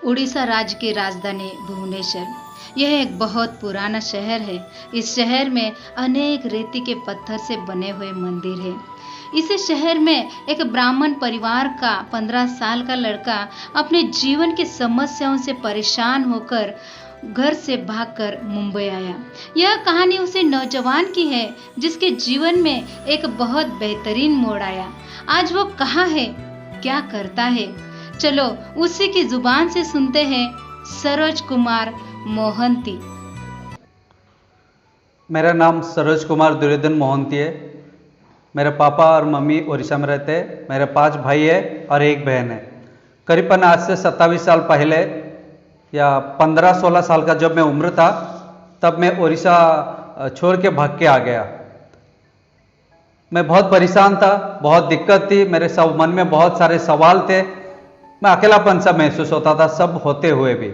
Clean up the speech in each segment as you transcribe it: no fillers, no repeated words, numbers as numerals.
उड़ीसा राज्य की राजधानी भुवनेश्वर। यह एक बहुत पुराना शहर है। इस शहर में अनेक रेती के पत्थर से बने हुए मंदिर हैं। इसी शहर में एक ब्राह्मण परिवार का 15 साल का लड़का अपने जीवन की समस्याओं से परेशान होकर घर से भागकर मुंबई आया। यह कहानी उसे नौजवान की है जिसके जीवन में एक बहुत बेहतरीन मोड़ आया। आज वो कहाँ है, क्या करता है, चलो उसी की जुबान से सुनते हैं। सरोज कुमार मोहंती। मेरा नाम सरोज कुमार दुर्योधन मोहंती है। मेरे पापा और मम्मी उड़ीसा में रहते हैं। मेरे 5 भाई है और 1 बहन है। करीबन आज से 27 साल पहले या 15-16 साल का जब मैं उम्र था, तब मैं उड़ीसा छोड़ के भाग के आ गया। मैं बहुत परेशान था, बहुत दिक्कत थी, मेरे सब मन में बहुत सारे सवाल थे। मैं अकेलापन सा महसूस होता था, सब होते हुए भी।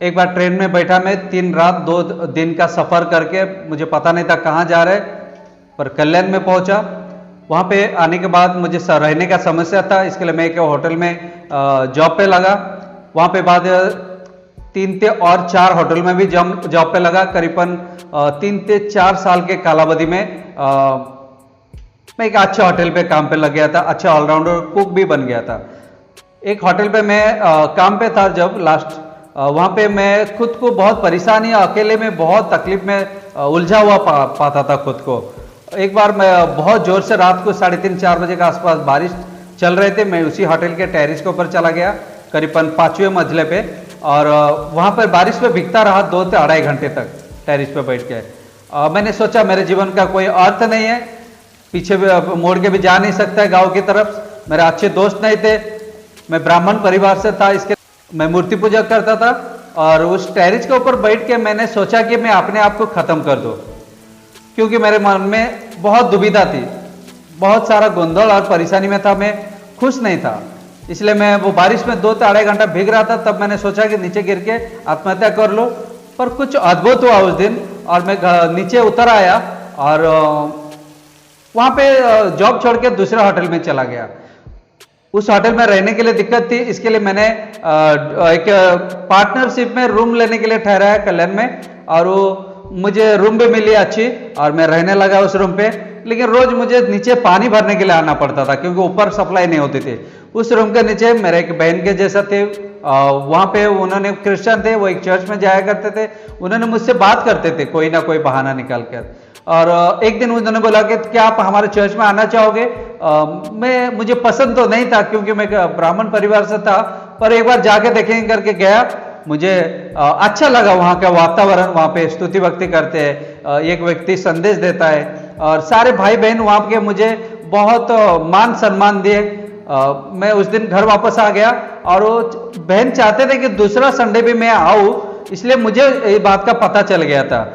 एक बार ट्रेन में बैठा मैं, 3 रात 2 दिन का सफ़र करके, मुझे पता नहीं था कहाँ जा रहे, पर कल्याण में पहुंचा। वहाँ पे आने के बाद मुझे रहने का समस्या था, इसके लिए मैं एक होटल में जॉब पे लगा। वहाँ पे बाद 3 से और 4 होटल में भी जॉब पे लगा। करीबन 3 से 4 साल के कालावधि में मैं एक अच्छे होटल पे काम पे लग गया था। अच्छा ऑलराउंडर कुक भी बन गया था। एक होटल पे मैं काम पे था जब लास्ट, वहाँ पे मैं खुद को बहुत परेशानी, अकेले में बहुत तकलीफ में उलझा हुआ पाता था खुद को। एक बार मैं बहुत जोर से रात को 3:30-4 बजे के आसपास बारिश चल रहे थे। मैं उसी होटल के टेरिस के ऊपर चला गया, करीबन 5वें मंजिले पे, और वहाँ पर बारिश में भीगता रहा 2 से 2.5 घंटे तक टेरिस पे बैठ के। मैंने सोचा मेरे जीवन का कोई अर्थ नहीं है, पीछे भी मोड़ के भी जा नहीं सकता है गाँव की तरफ। मेरे अच्छे दोस्त नहीं थे, मैं ब्राह्मण परिवार से था, इसके मैं मूर्ति पूजा करता था। और उस टेरिस के ऊपर बैठ के मैंने सोचा कि मैं अपने आप को ख़त्म कर दूँ, क्योंकि मेरे मन में बहुत दुविधा थी, बहुत सारा गोंधल और परेशानी में था, मैं खुश नहीं था। इसलिए मैं वो बारिश में 2 से 2.5 घंटा भीग रहा था। तब मैंने सोचा कि नीचे गिर के आत्महत्या कर लो, पर कुछ अद्भुत हुआ उस दिन, और मैं नीचे उतर आया और वहाँ पे जॉब छोड़ के दूसरे होटल में चला गया। उस होटल में रहने के लिए दिक्कत थी, इसके लिए मैंने एक पार्टनरशिप में रूम लेने के लिए ठहराया कल्याण में, और वो मुझे रूम भी मिली अच्छी, और मैं रहने लगा उस रूम पे। लेकिन रोज मुझे नीचे पानी भरने के लिए आना पड़ता था, क्योंकि ऊपर सप्लाई नहीं होती थी। उस रूम के नीचे मेरे एक बहन के जैसा थे, वहाँ पे उन्होंने क्रिश्चियन थे, वो एक चर्च में जाया करते थे। उन्होंने मुझसे बात करते थे कोई ना कोई बहाना निकाल कर। और एक दिन उन्होंने बोला कि क्या आप हमारे चर्च में आना चाहोगे? मुझे पसंद तो नहीं था, क्योंकि मैं ब्राह्मण परिवार से था, पर एक बार जाके देखेंगे करके गया। मुझे अच्छा लगा वहाँ का वातावरण। वहाँ पे स्तुति भक्ति करते हैं, एक व्यक्ति संदेश देता है, और सारे भाई बहन वहाँ के मुझे बहुत मान सम्मान दिए। मैं उस दिन घर वापस आ गया, और वो बहन चाहते थे कि दूसरा संडे भी मैं आऊँ, इसलिए मुझे ये बात का पता चल गया था।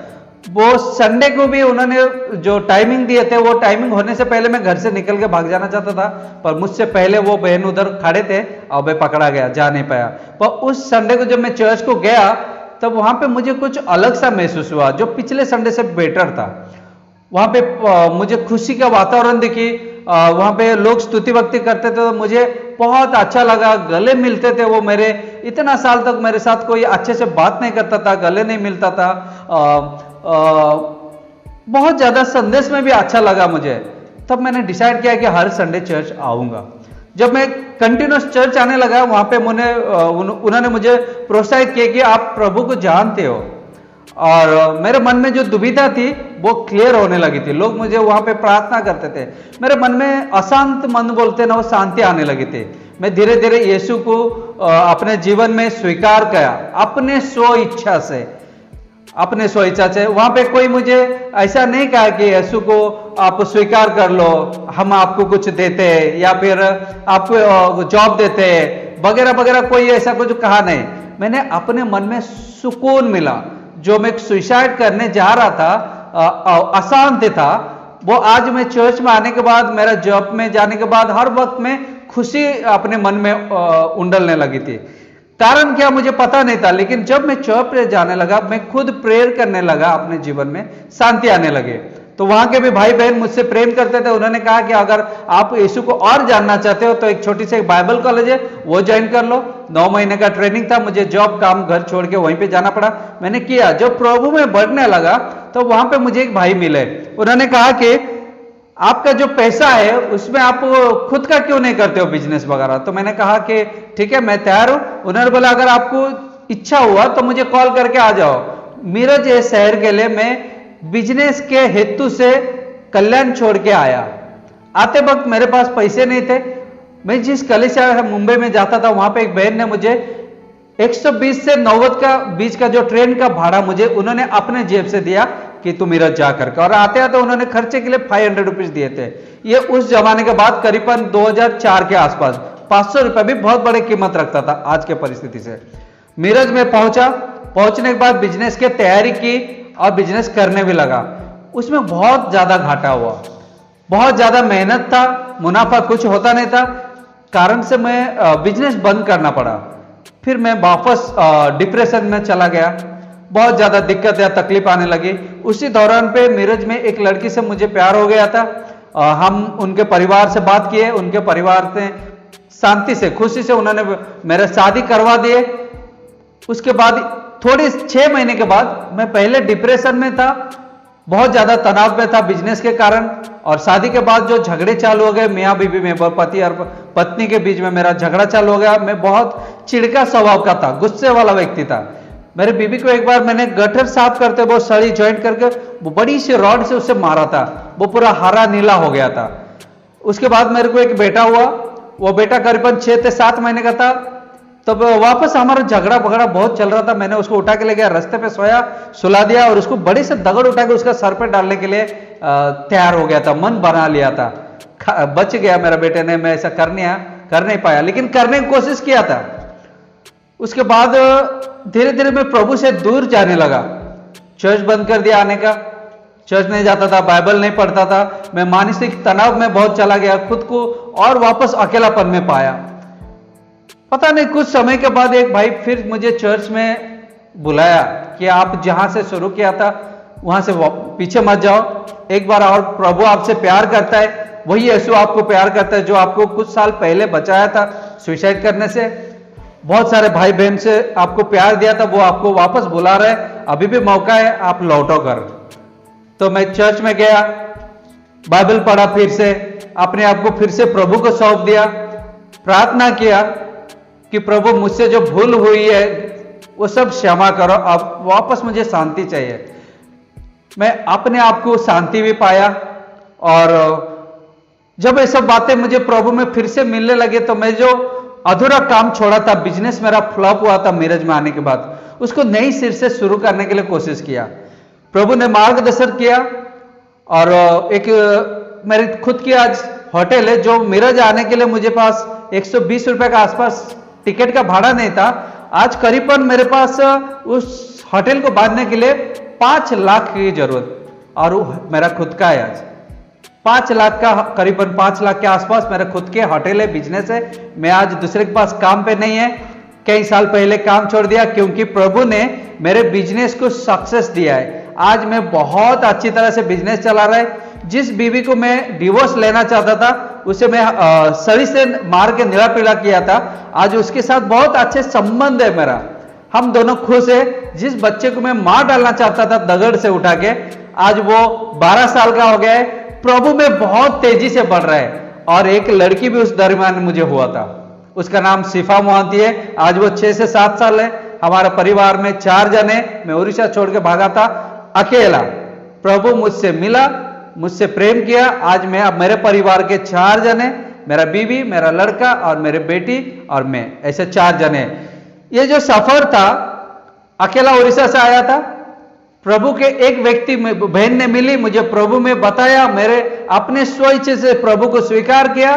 वो संडे को भी उन्होंने जो टाइमिंग दिए थे, वो टाइमिंग होने से पहले मैं घर से निकल के भाग जाना चाहता था, पर मुझसे पहले वो बहन उधर खड़े थे और मैं पकड़ा गया, जा नहीं पाया। पर उस संडे को जब मैं चर्च को गया, तब वहाँ पे मुझे कुछ अलग सा महसूस हुआ, जो पिछले संडे से बेटर था। वहाँ पे मुझे खुशी का वातावरण दिखी, वहाँ पे लोग स्तुति भक्ति करते थे, तो मुझे बहुत अच्छा लगा। गले मिलते थे वो मेरे, इतना साल तक मेरे साथ कोई अच्छे से बात नहीं करता था, गले नहीं मिलता था। बहुत ज़्यादा संदेश में भी अच्छा लगा मुझे। तब मैंने डिसाइड किया कि हर संडे चर्च आऊँगा। जब मैं कंटिन्यूस चर्च आने लगा, वहाँ पे उन्होंने मुझे प्रोत्साहित किया कि आप प्रभु को जानते हो, और मेरे मन में जो दुविधा थी वो क्लियर होने लगी थी। लोग मुझे वहाँ पे प्रार्थना करते थे, मेरे मन में अशांत मन बोलते ना, वो शांति आने लगी थी। मैं धीरे धीरे यीशु को अपने जीवन में स्वीकार किया, अपने स्व इच्छा से, अपने स्व इच्छा से। वहाँ पे कोई मुझे ऐसा नहीं कहा कि यीशु को आप स्वीकार कर लो, हम आपको कुछ देते हैं, या फिर आपको जॉब देते हैं वगैरह वगैरह, कोई ऐसा कुछ कहा नहीं। मैंने अपने मन में सुकून मिला। जो मैं सुसाइड करने जा रहा था, अशांति था, वो आज मैं चर्च में आने के बाद, मेरा जॉब में जाने के बाद, हर वक्त में खुशी अपने मन में उंडलने लगी थी। कारण क्या मुझे पता नहीं था, लेकिन जब मैं चर्च पे जाने लगा, मैं खुद प्रेयर करने लगा, अपने जीवन में शांति आने लगे। तो वहां के भी भाई बहन मुझसे प्रेम करते थे। उन्होंने कहा कि अगर आप यीशु को और जानना चाहते हो तो एक छोटी सी बाइबल कॉलेज है, वो ज्वाइन कर लो। 9 महीने का ट्रेनिंग था, मुझे जॉब काम घर छोड़ के वहीं पे जाना पड़ा। मैंने किया। जब प्रभु में बढ़ने लगा तो वहां पे मुझे एक भाई मिले। उन्होंने कहा कि आपका जो पैसा है उसमें आप खुद का क्यों नहीं करते हो बिजनेस वगैरह। तो मैंने कहा कि ठीक है, मैं तैयार हूं। उन्होंने बोला अगर आपको इच्छा हुआ तो मुझे कॉल करके आ जाओ। मीरज शहर के लिए मैं बिजनेस के हेतु से कल्याण छोड़ के आया। आते वक्त मेरे पास पैसे नहीं थे। मैं जिस कलीसिया मुंबई में जाता था वहां पे एक बहन ने मुझे 120 से 90 का बीच का जो ट्रेन का भाड़ा मुझे उन्होंने अपने जेब से दिया कि तू मीरज जा करके, और आते आते उन्होंने खर्चे के लिए 500 रुपीज दिए थे। ये उस जमाने के बाद करीबन 2004 के आसपास 500 रुपए भी बहुत बड़ी कीमत रखता था आज के परिस्थिति से। मीरज में पहुंचा। पहुंचने के बाद बिजनेस की तैयारी की और बिजनेस करने भी लगा। उसमें बहुत ज्यादा घाटा हुआ, बहुत ज्यादा मेहनत था, मुनाफा कुछ होता नहीं था। कारण से मैं बिजनेस बंद करना पड़ा। फिर मैं वापस डिप्रेशन में चला गया। बहुत ज्यादा दिक्कत या तकलीफ आने लगी। उसी दौरान पे मीरज में एक लड़की से मुझे प्यार हो गया था। हम उनके परिवार से बात किए। उनके परिवार ने शांति से खुशी से उन्होंने मेरे शादी करवा दिए। उसके बाद थोड़ी 6 महीने के बाद मैं पहले डिप्रेशन में था, बहुत ज्यादा तनाव में था बिजनेस के कारण। और शादी के बाद जो झगड़े चालू हो गए मियाँ बीवी में, पति और पत्नी के बीच में मेरा झगड़ा चालू हो गया। मैं बहुत चिड़का स्वभाव का था, गुस्से वाला व्यक्ति था। मेरे बीबी को एक बार मैंने गटर साफ करते वो सड़ी ज्वाइंट करके वो बड़ी सी रॉड से उसे मारा था। वो पूरा हरा नीला हो गया था। उसके बाद मेरे को एक बेटा हुआ। वो बेटा करीबन 6 से 7 महीने का था। तब वापस हमारा झगड़ा बगड़ा बहुत चल रहा था। मैंने उसको उठा के ले गया, रास्ते पे सोया, सुला दिया और उसको बड़े से दगड़ उठा के उसका सर पे डालने के लिए तैयार हो गया था, मन बना लिया था। बच गया मेरा बेटे ने। मैं ऐसा कर नहीं पाया, लेकिन करने की कोशिश किया था। उसके बाद धीरे धीरे मैं प्रभु से दूर जाने लगा। चर्च बंद कर दिया आने का। चर्च नहीं जाता था, बाइबल नहीं पढ़ता था। मैं मानसिक तनाव में बहुत चला गया, खुद को और वापस अकेलापन में पाया। पता नहीं कुछ समय के बाद एक भाई फिर मुझे चर्च में बुलाया कि आप जहां से शुरू किया था वहां से पीछे मत जाओ। एक बार और प्रभु आपसे प्यार करता है, वही यीशु आपको प्यार करता है जो आपको कुछ साल पहले बचाया था सुसाइड करने से। बहुत सारे भाई बहन से आपको प्यार दिया था, वो आपको वापस बुला रहे। अभी भी मौका है, आप लौटो घर। तो मैं चर्च में गया, बाइबल पढ़ा, फिर से अपने आप को फिर से प्रभु को सौंप दिया, प्रार्थना किया कि प्रभु मुझसे जो भूल हुई है वो सब क्षमा करो, अब वापस मुझे शांति चाहिए। मैं अपने आप को शांति भी पाया। और जब ये सब बातें मुझे प्रभु में फिर से मिलने लगे तो मैं जो अधूरा काम छोड़ा था, बिजनेस मेरा फ्लॉप हुआ था मीरज में आने के बाद, उसको नई सिर से शुरू करने के लिए कोशिश किया। प्रभु ने मार्गदर्शन किया। और एक मेरी खुद की आज होटल है जो मीरज आने के लिए मुझे पास 120 रुपए का आसपास टिकट का भाड़ा नहीं था। आज करीबन मेरे पास उस होटल को बांधने के लिए 5 लाख की जरूरत, और मेरा खुद का है आज 5 लाख का, करीबन 5 लाख के आसपास मेरा खुद के होटल है, बिजनेस है। मैं आज दूसरे के पास काम पे नहीं है। कई साल पहले काम छोड़ दिया क्योंकि प्रभु ने मेरे बिजनेस को सक्सेस दिया है। आज मैं बहुत अच्छी तरह से बिजनेस चला रहा है। जिस बीवी को मैं डिवोर्स लेना चाहता था उसे मैं सड़ी से मार के नीला पीला किया था, आज उसके साथ बहुत अच्छे संबंध है मेरा। हम दोनों खुश है। जिस बच्चे को मैं मार डालना चाहता था दगड़ से उठा के, आज वो 12 साल का हो गया है। प्रभु में बहुत तेजी से बढ़ रहा है। और एक लड़की भी उस दरमियान मुझे हुआ था, उसका नाम शिफा मोहंती है। आज वो 6 से 7 साल है। हमारे परिवार में 4 जन है। मैं उड़ीसा छोड़ के भागा था अकेला। प्रभु मुझसे मिला, मुझसे प्रेम किया। आज मैं, अब मेरे परिवार के 4 जन है, मेरा बीवी, मेरा लड़का और मेरे बेटी और मैं, ऐसे 4 जन है। ये जो सफर था, अकेला उड़ीसा से आया था। प्रभु के एक व्यक्ति बहन ने मिली, मुझे प्रभु में बताया, मेरे अपने स्वेच्छा से प्रभु को स्वीकार किया।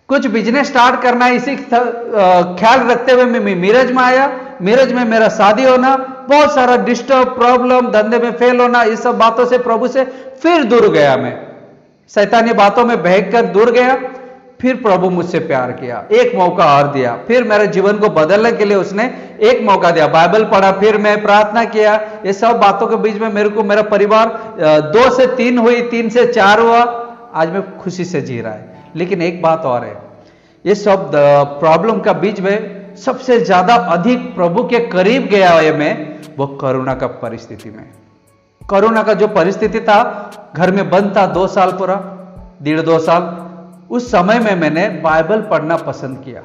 कुछ बिजनेस स्टार्ट करना है, इसी ख्याल रखते हुए मैं मीरज में आया। मीरज में मेरा शादी होना, बहुत सारा डिस्टर्ब, प्रॉब्लम, धंधे में फेल होना, इस सब बातों से प्रभु से फिर दूर गया। मैं शैतानी बातों में बहक कर दूर गया। फिर प्रभु मुझसे प्यार किया, एक मौका और दिया, फिर मेरे जीवन को बदलने के लिए उसने एक मौका दिया। बाइबल पढ़ा, फिर मैं प्रार्थना किया। ये सब बातों के बीच में मेरा परिवार 2 से 3 हुई, 3 से 4 हुआ। आज मैं खुशी से जी रहा है। लेकिन एक बात और है, ये सब प्रॉब्लम का बीच में सबसे ज्यादा अधिक प्रभु के करीब गया है मैं, वो कोरोना का परिस्थिति में। कोरोना का जो परिस्थिति था, घर में बंद था 2 साल पूरा, 1.5-2 साल। उस समय में मैंने बाइबल पढ़ना पसंद किया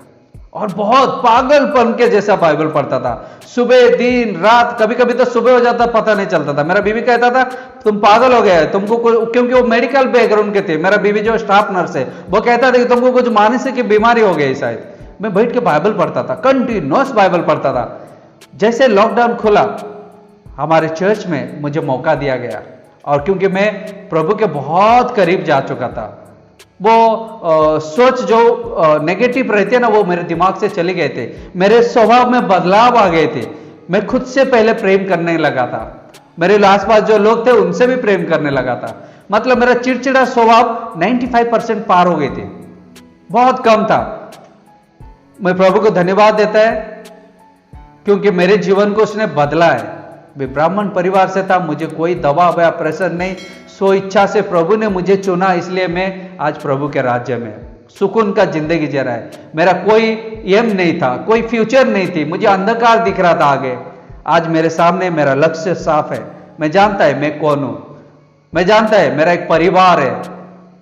और बहुत पागलपन के जैसा बाइबल पढ़ता था। सुबह, दिन, रात, कभी कभी तो सुबह हो जाता पता नहीं चलता था। मेरा बीवी कहता था तुम पागल हो गए, तुमको क्योंकि वो मेडिकल बैकग्राउंड के थे। मेरा बीवी जो स्टाफ नर्स है, वो कहता था कि तुमको कुछ मानसिक बीमारी हो गई शायद। मैं बैठ के बाइबल पढ़ता था, कंटिन्यूअस बाइबल पढ़ता था। जैसे लॉकडाउन खुला, हमारे चर्च में मुझे मौका दिया गया, और क्योंकि मैं प्रभु के बहुत करीब जा चुका था, वो सोच जो नेगेटिव रहते ना, वो मेरे दिमाग से चले गए थे। मेरे स्वभाव में बदलाव आ गए थे। मैं खुद से पहले प्रेम करने लगा था, मेरे आसपास जो लोग थे उनसे भी प्रेम करने लगा था। मतलब मेरा चिड़चिड़ा स्वभाव 95% पार हो गए थे, बहुत कम था। मैं प्रभु को धन्यवाद देता है क्योंकि मेरे जीवन को उसने बदला है। मैं ब्राह्मण परिवार से था, मुझे कोई दबाव या प्रेशर नहीं, सो इच्छा से प्रभु ने मुझे चुना, इसलिए मैं आज प्रभु के राज्य में सुकून का जिंदगी जी रहा है। मेरा कोई एम नहीं था, कोई फ्यूचर नहीं थी, मुझे अंधकार दिख रहा था आगे। आज मेरे सामने मेरा लक्ष्य साफ है। मैं जानता है मैं कौन हूं, मैं जानता है मेरा एक परिवार है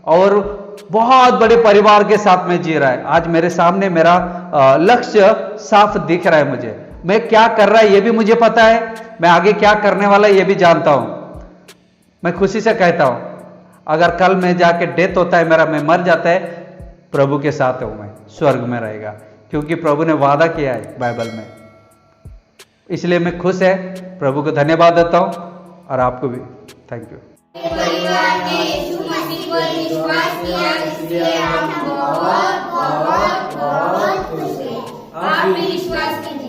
और बहुत बड़े परिवार के साथ में जी रहा है। आज मेरे सामने मेरा लक्ष्य साफ दिख रहा है। मुझे मैं क्या कर रहा है ये भी मुझे पता है, मैं आगे क्या करने वाला ये भी जानता हूं। मैं खुशी से कहता हूं, अगर कल में जाके डेथ होता है मेरा, मैं मर जाता है, प्रभु के साथ हूं, मैं स्वर्ग में रहेगा, क्योंकि प्रभु ने वादा किया है बाइबल में। इसलिए मैं खुश है, प्रभु को धन्यवाद देता हूं और आपको भी थैंक यू। परिवार ने यीशु मसीह पर विश्वास किया, इसलिए हम बहुत बहुत बहुत खुश हैं। आप भी विश्वास कीजिए।